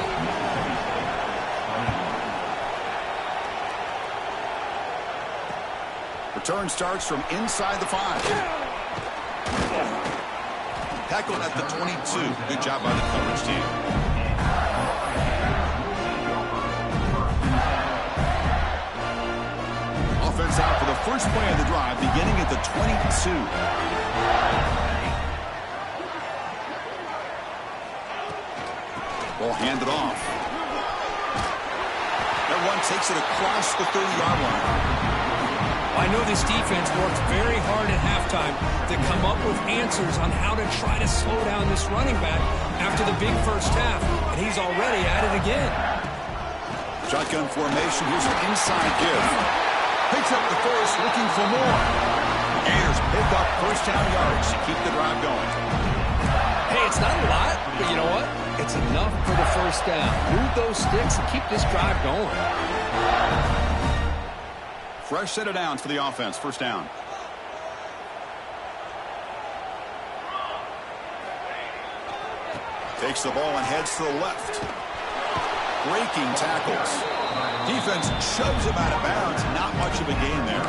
Return starts from inside the 5. Tackled at the 22. Good job by the coverage team. Offense out for the first play of the drive, beginning at the 22. Ball handed off. That one takes it across the 30-yard line. I know this defense worked very hard at halftime to come up with answers on how to try to slow down this running back after the big first half, and he's already at it again. Shotgun formation. Here's an inside give. Picks up the first, looking for more. Gators pick up first down yards to keep the drive going. Hey, it's not a lot, but you know what? It's enough for the first down. Move those sticks and keep this drive going. Fresh set of downs for the offense. First down. Takes the ball and heads to the left. Breaking tackles. Defense shoves him out of bounds. Not much of a gain there.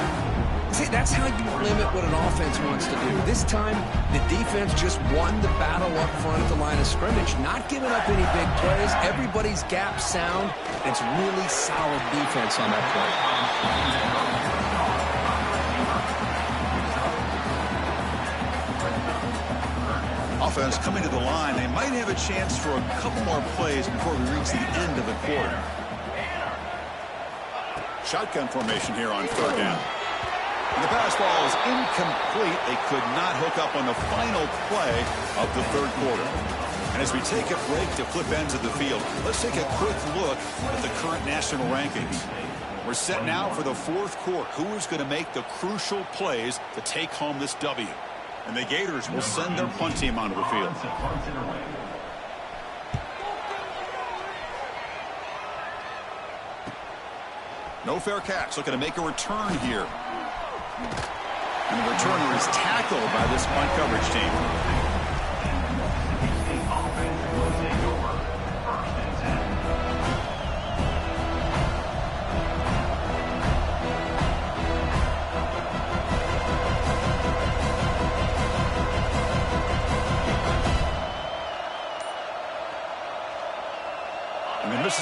See, that's how you limit what an offense wants to do. This time, the defense just won the battle up front at the line of scrimmage, not giving up any big plays. Everybody's gap sound. It's really solid defense on that play. Offense coming to the line. They might have a chance for a couple more plays before we reach the end of the quarter. Shotgun formation here on 3rd down. And the pass ball is incomplete. They could not hook up on the final play of the 3rd quarter. And as we take a break to flip ends of the field, let's take a quick look at the current national rankings. We're set now for the 4th quarter. Who is going to make the crucial plays to take home this W? And the Gators will send their punt team onto the field. No fair catch. Looking to make a return here. And the returner is tackled by this punt coverage team.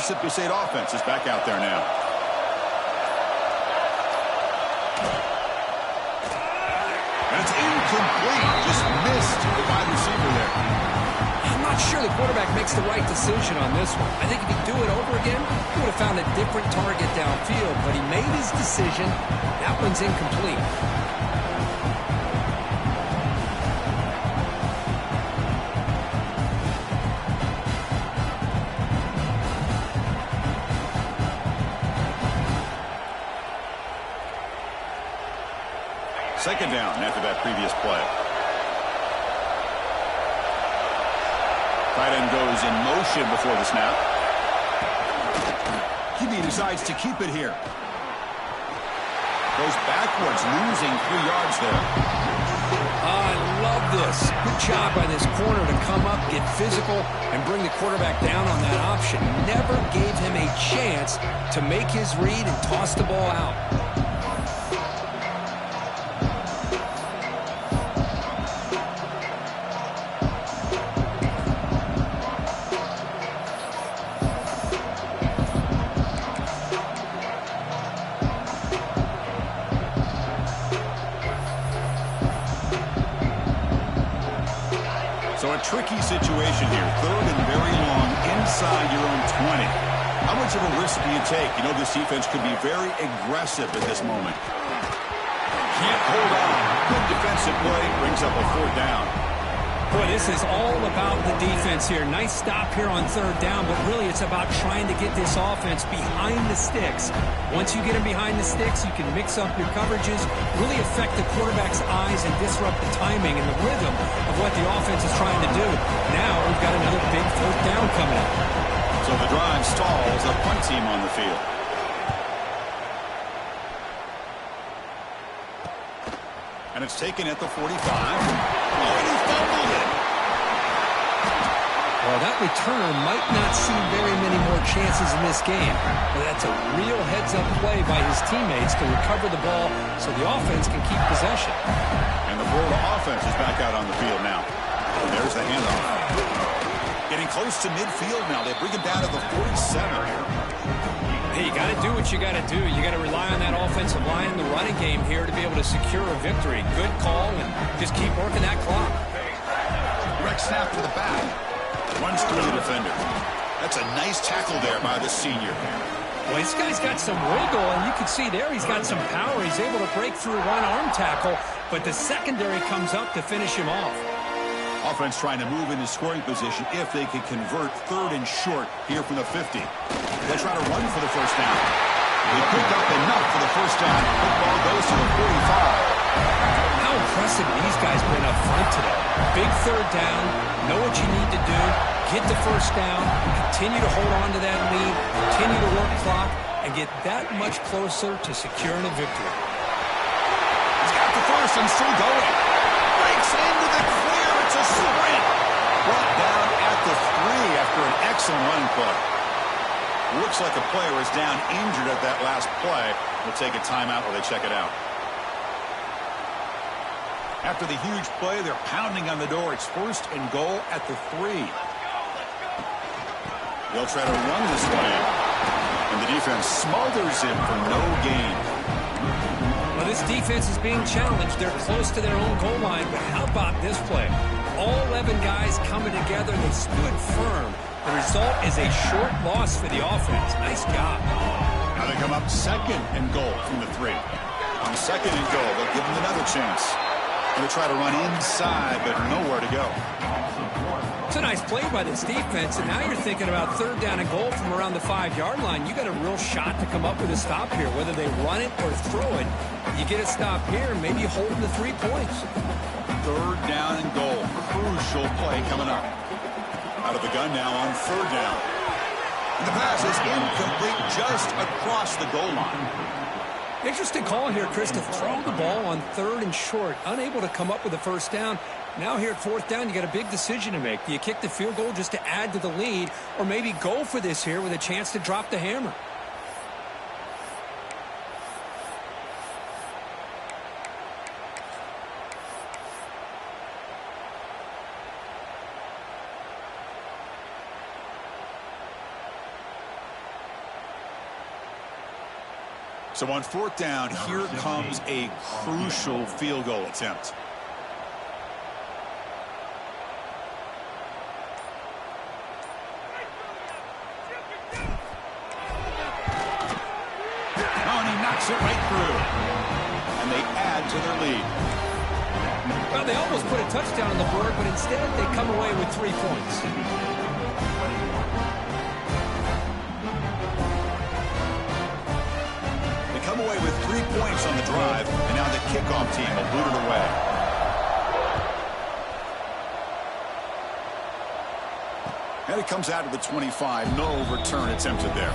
Mississippi State offense is back out there now. And it's incomplete. Just missed the wide receiver there. I'm not sure the quarterback makes the right decision on this one. I think if he'd do it over again, he would have found a different target downfield, but he made his decision. That one's incomplete. Second down after that previous play. Tight end goes in motion before the snap. QB decides to keep it here. Goes backwards, losing 3 yards there. I love this. Good job by this corner to come up, get physical, and bring the quarterback down on that option. Never gave him a chance to make his read and toss the ball out. So a tricky situation here. Third and very long inside your own 20. How much of a risk do you take? You know this defense could be very aggressive at this moment. Can't hold on. Good defensive play brings up a 4th down. Boy, this is all about the defense here. Nice stop here on 3rd down, but really it's about trying to get this offense behind the sticks. Once you get them behind the sticks, you can mix up your coverages, really affect the quarterback's eyes and disrupt the timing and the rhythm of what the offense is trying to do. Now we've got another big 4th down coming up. So the drive stalls, a punt team on the field. And it's taken at the 45. Oh, and he fumbled it. Well, that returner might not see very many more chances in this game. But that's a real heads-up play by his teammates to recover the ball so the offense can keep possession. And the Florida offense is back out on the field now. There's the handoff. Getting close to midfield now. They bring him down to the 47 here. Hey, you got to do what you got to do. You got to rely on that offensive line in the running game here to be able to secure a victory. Good call, and just keep working that clock. Direct snap to the back. Runs through the defender. That's a nice tackle there by the senior. Well, this guy's got some wiggle, and you can see there he's got some power. He's able to break through one arm tackle, but the secondary comes up to finish him off. Offense trying to move into scoring position if they can convert 3rd and short here from the 50. They'll try to run for the 1st down. They pick up enough for the 1st down. Football goes to the 45. How impressive these guys been up front today. Big 3rd down. Know what you need to do. Get the 1st down. Continue to hold on to that lead. Continue to work clock and get that much closer to securing a victory. He's got the 1st and still going. Breaks into the clear. It's a sprint. Brought down at the 3 after an excellent running play. Looks like a player is down injured at that last play. We'll take a timeout while they check it out. After the huge play, they're pounding on the door. It's 1st and goal at the 3. They'll try to run this one in. And the defense smothers him for no gain. Well, this defense is being challenged. They're close to their own goal line, but how about this play? All 11 guys coming together. They stood firm. The result is a short loss for the offense. Nice job. Now they come up 2nd and goal from the 3. On 2nd and goal, they'll give them another chance. Going to try to run inside, but nowhere to go. It's a nice play by this defense, and now you're thinking about 3rd down and goal from around the 5-yard line. You got a real shot to come up with a stop here, whether they run it or throw it. You get a stop here, and maybe you hold them to 3 points. 3rd down and goal. Crucial play coming up. Out of the gun now on 3rd down. And the pass is incomplete just across the goal line. Interesting call here, Chris, to throw the ball on 3rd and short. Unable to come up with a 1st down. Now here at 4th down, you got a big decision to make. Do you kick the field goal just to add to the lead, or maybe go for this here with a chance to drop the hammer? So on fourth down, here comes a crucial field goal attempt. Oh, and he knocks it right through. And they add to their lead. Well, they almost put a touchdown on the board, but instead they come away with 3 points. They come away with 3 points on the drive, and now the kickoff team will boot it away. And it comes out to the 25. No return attempted there.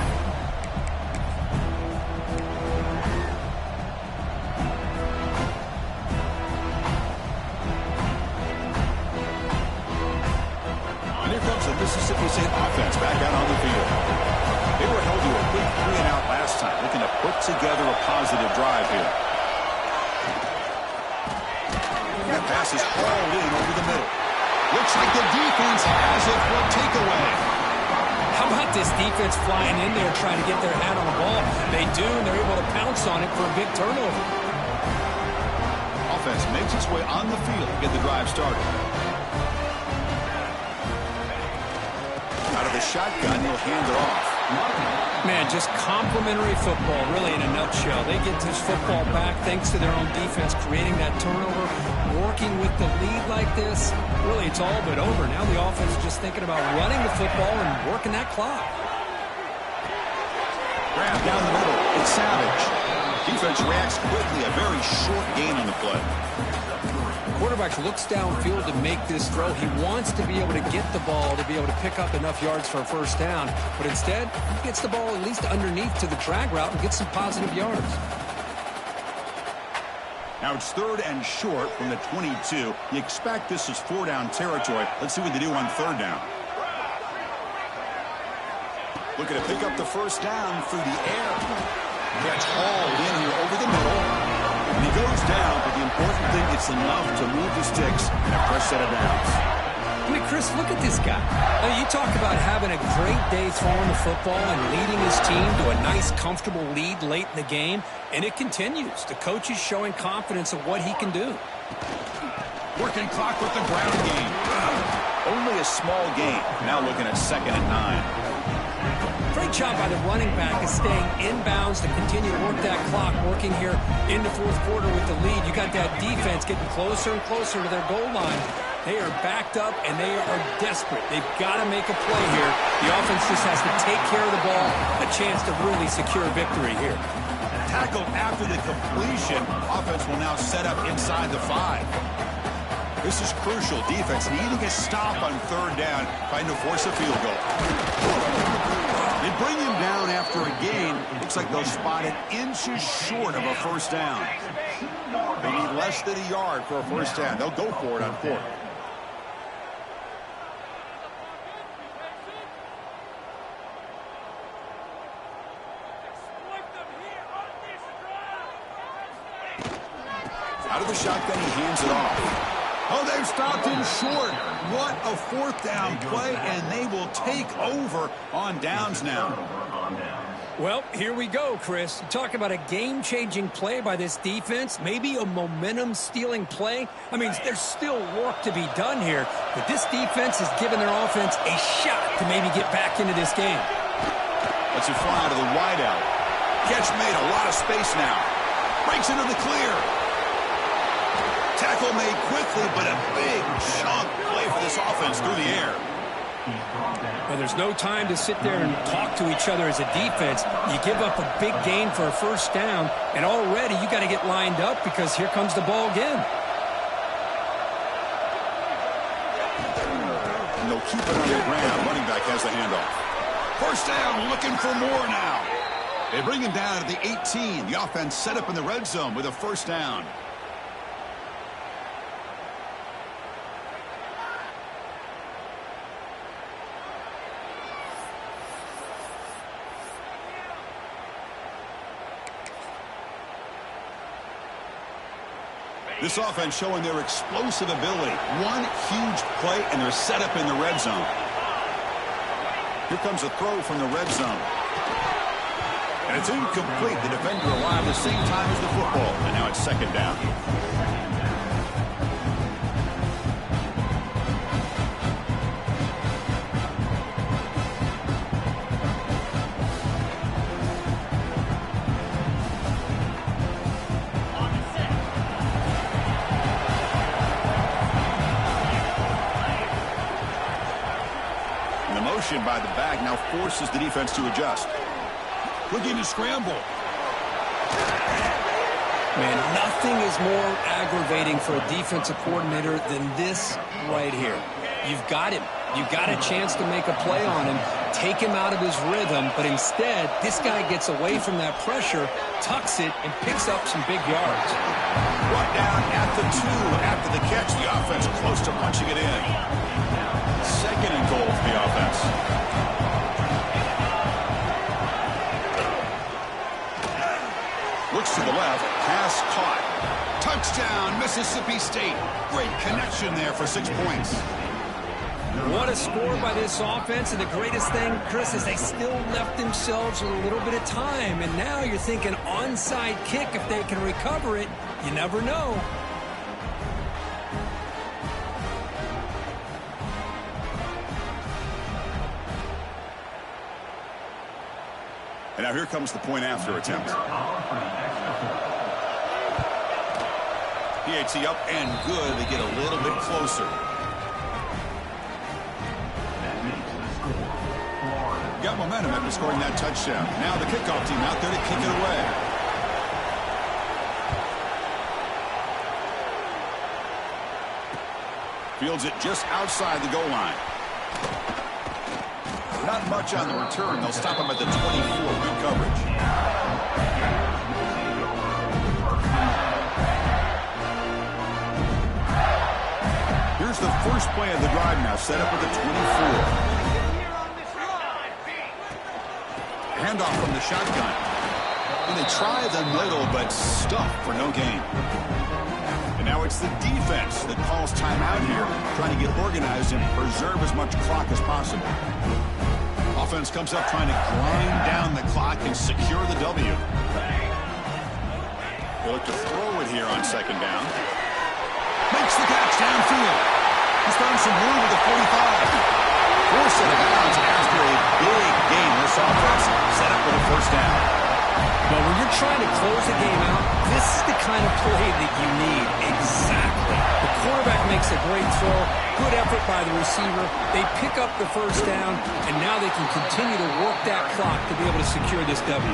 Mississippi State offense back out on the field. They were held to a quick 3-and-out last time, looking to put together a positive drive here. That pass is hauled in over the middle. Looks like the defense has it for a takeaway. How about this defense flying in there trying to get their hand on the ball? They do, and they're able to pounce on it for a big turnover. Offense makes its way on the field to get the drive started. Out of the shotgun, he'll hand it off. Man, just complimentary football, really, in a nutshell. They get this football back thanks to their own defense, creating that turnover, working with the lead like this. Really, it's all but over. Now the offense is just thinking about running the football and working that clock. Grab down the middle. It's Savage. Defense reacts quickly. A very short gain on the play. Quarterback looks downfield to make this throw. He wants to be able to get the ball to be able to pick up enough yards for a first down. But instead, he gets the ball at least underneath to the drag route and gets some positive yards. Now it's 3rd and short from the 22. You expect this is 4-down territory. Let's see what they do on 3rd down. Looking to pick up the first down through the air. Gets hauled in here over the middle. And he goes down, but the important thing, it's enough to move the sticks and a fresh set of downs. I mean, Chris, look at this guy. You talk about having a great day throwing the football and leading his team to a nice, comfortable lead late in the game, and it continues. The coach is showing confidence of what he can do. Working clock with the ground game. Only a small gain. Now looking at 2nd and 9. Great job by the running back is staying inbounds to continue to work that clock, working here in the 4th quarter with the lead. You got that defense getting closer and closer to their goal line. They are backed up, and they are desperate. They've got to make a play here. The offense just has to take care of the ball, a chance to really secure victory here. Tackled after the completion. Offense will now set up inside the 5. This is crucial. Defense needing a stop on 3rd down, trying to force a field goal. They bring him down after a gain. Looks like they'll spot it inches short of a first down. They need less than a yard for a first down. They'll go for it on 4th. Out of the shotgun, he hands it off. Oh, they've stopped him short. What a 4th down play, and they will take over on downs now. Well, here we go, Chris. You talk about a game-changing play by this defense, maybe a momentum-stealing play. I mean, there's still work to be done here, but this defense has given their offense a shot to maybe get back into this game. Let's it fly to the wideout. Catch made, a lot of space now. Breaks into the clear. Tackle made quickly, but a big chunk play for this offense through the air. Well, there's no time to sit there and talk to each other as a defense. You give up a big gain for a first down, and already you got to get lined up because here comes the ball again. And they'll keep it on the ground. Running back has the handoff. First down, looking for more now. They bring him down at the 18. The offense set up in the red zone with a first down. This offense showing their explosive ability. One huge play, and they're set up in the red zone. Here comes a throw from the red zone. And it's incomplete. The defender arrived the same time as the football. And now it's second down. By the back now forces the defense to adjust. Looking to scramble. Man, nothing is more aggravating for a defensive coordinator than this right here. You've got him. You've got a chance to make a play on him, take him out of his rhythm, but instead, this guy gets away from that pressure, tucks it, and picks up some big yards. Brought down at the 2 after the catch. The offense close to punching it in. Second and goal for the offense. Looks to the left. Pass caught. Touchdown, Mississippi State. Great connection there for 6 points. What a score by this offense, and the greatest thing, Chris, is they still left themselves with a little bit of time, and now you're thinking onside kick if they can recover it. You never know. And now here comes the point after attempt. PAT up and good. They get a little bit closer. Got momentum after scoring that touchdown. Now the kickoff team out there to kick it away. Fields it just outside the goal line. Not much on the return. They'll stop him at the 24. Good coverage. Here's the first play of the drive now. Set up at the 24. Handoff from the shotgun. And they try the middle, but stuffed for no gain. And now it's the defense that calls timeout here, trying to get organized and preserve as much clock as possible. Offense comes up trying to grind down the clock and secure the W. They look to throw it here on second down. Makes the catch downfield. He's found some room with the 45. Force out of bounds after a big game. This offense set up with a first down. Well, when you're trying to close the game out, this is the kind of play that you need. Exactly. The quarterback makes a great throw. Good effort by the receiver. They pick up the first down, and now they can continue to work that clock to be able to secure this W.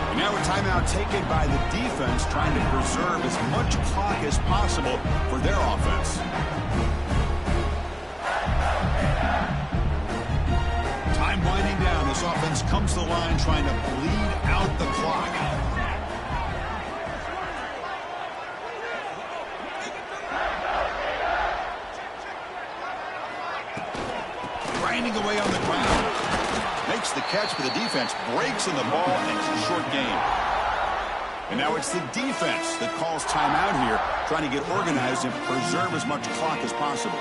And now a timeout taken by the defense, trying to preserve as much clock as possible for their offense. Time winding down. This offense comes to the line trying to bleed out the clock. Grinding away on the ground. Makes the catch, but the defense breaks in the ball, and it's a short game. And now it's the defense that calls timeout here, trying to get organized and preserve as much clock as possible.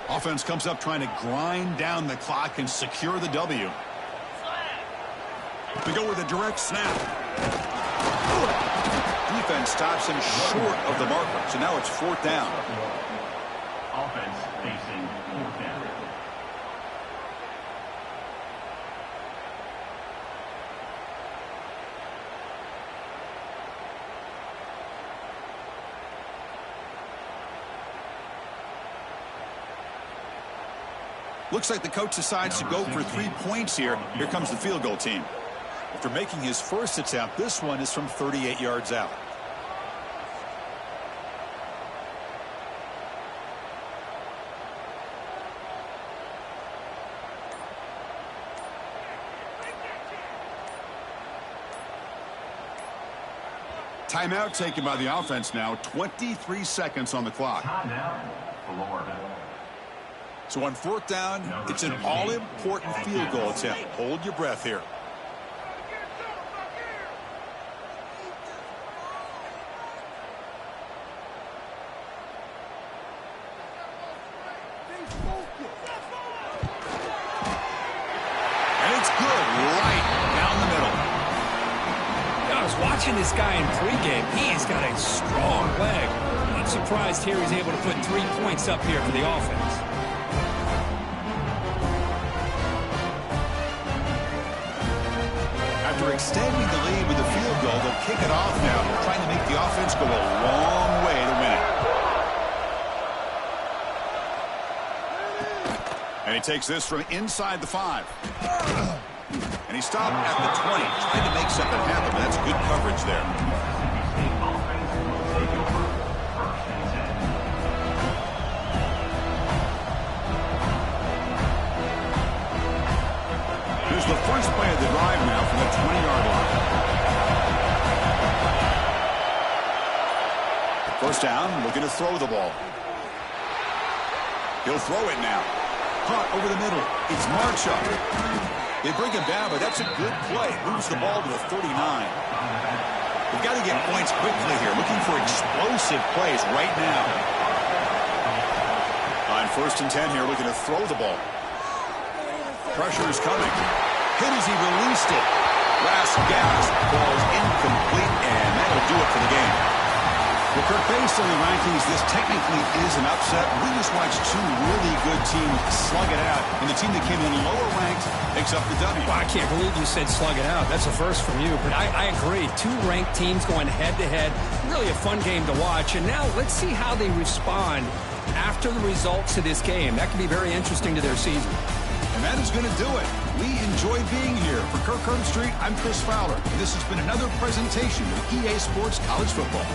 Offense comes up trying to grind down the clock and secure the W. They go with a direct snap. Defense stops him short of the marker, so now it's fourth down. Offense facing fourth down. Looks like the coach decides to go for 3 points here. Here comes the field goal team. After making his first attempt, this one is from 38 yards out. Timeout taken by the offense now. 23 seconds on the clock. So on fourth down, it's an all-important field goal attempt. Hold your breath here. And it's good. watching this guy in pregame, he's got a strong leg. Not surprised here he's able to put 3 points up here for the offense. After extending the lead with a field goal, they'll kick it off now. They're trying to make the offense go a long way to win it. And he takes this from inside the 5. And he stopped at the 20, trying to make something happen, but that's good coverage there. Here's the first play of the drive now from the 20-yard line. First down, looking to throw the ball. He'll throw it now. Caught over the middle. It's Marshall. They bring him down, but that's a good play. Moves the ball to the 39. We've got to get points quickly here. Looking for explosive plays right now. On 1st and 10 here, looking to throw the ball. Pressure is coming. Hit as he released it. Last gasp. Ball is incomplete, and that'll do it for the game. Well, Kirk, based on the rankings, this technically is an upset. We just watched 2 really good teams slug it out, and the team that came in lower ranked picks up the W. Well, I can't believe you said slug it out. That's a first from you, but I agree. 2 ranked teams going head-to-head. Really a fun game to watch, and now let's see how they respond after the results of this game. That could be very interesting to their season. And that is going to do it. We enjoyed being here. For Kirk Herbstreit, I'm Chris Fowler, and this has been another presentation of EA Sports College Football.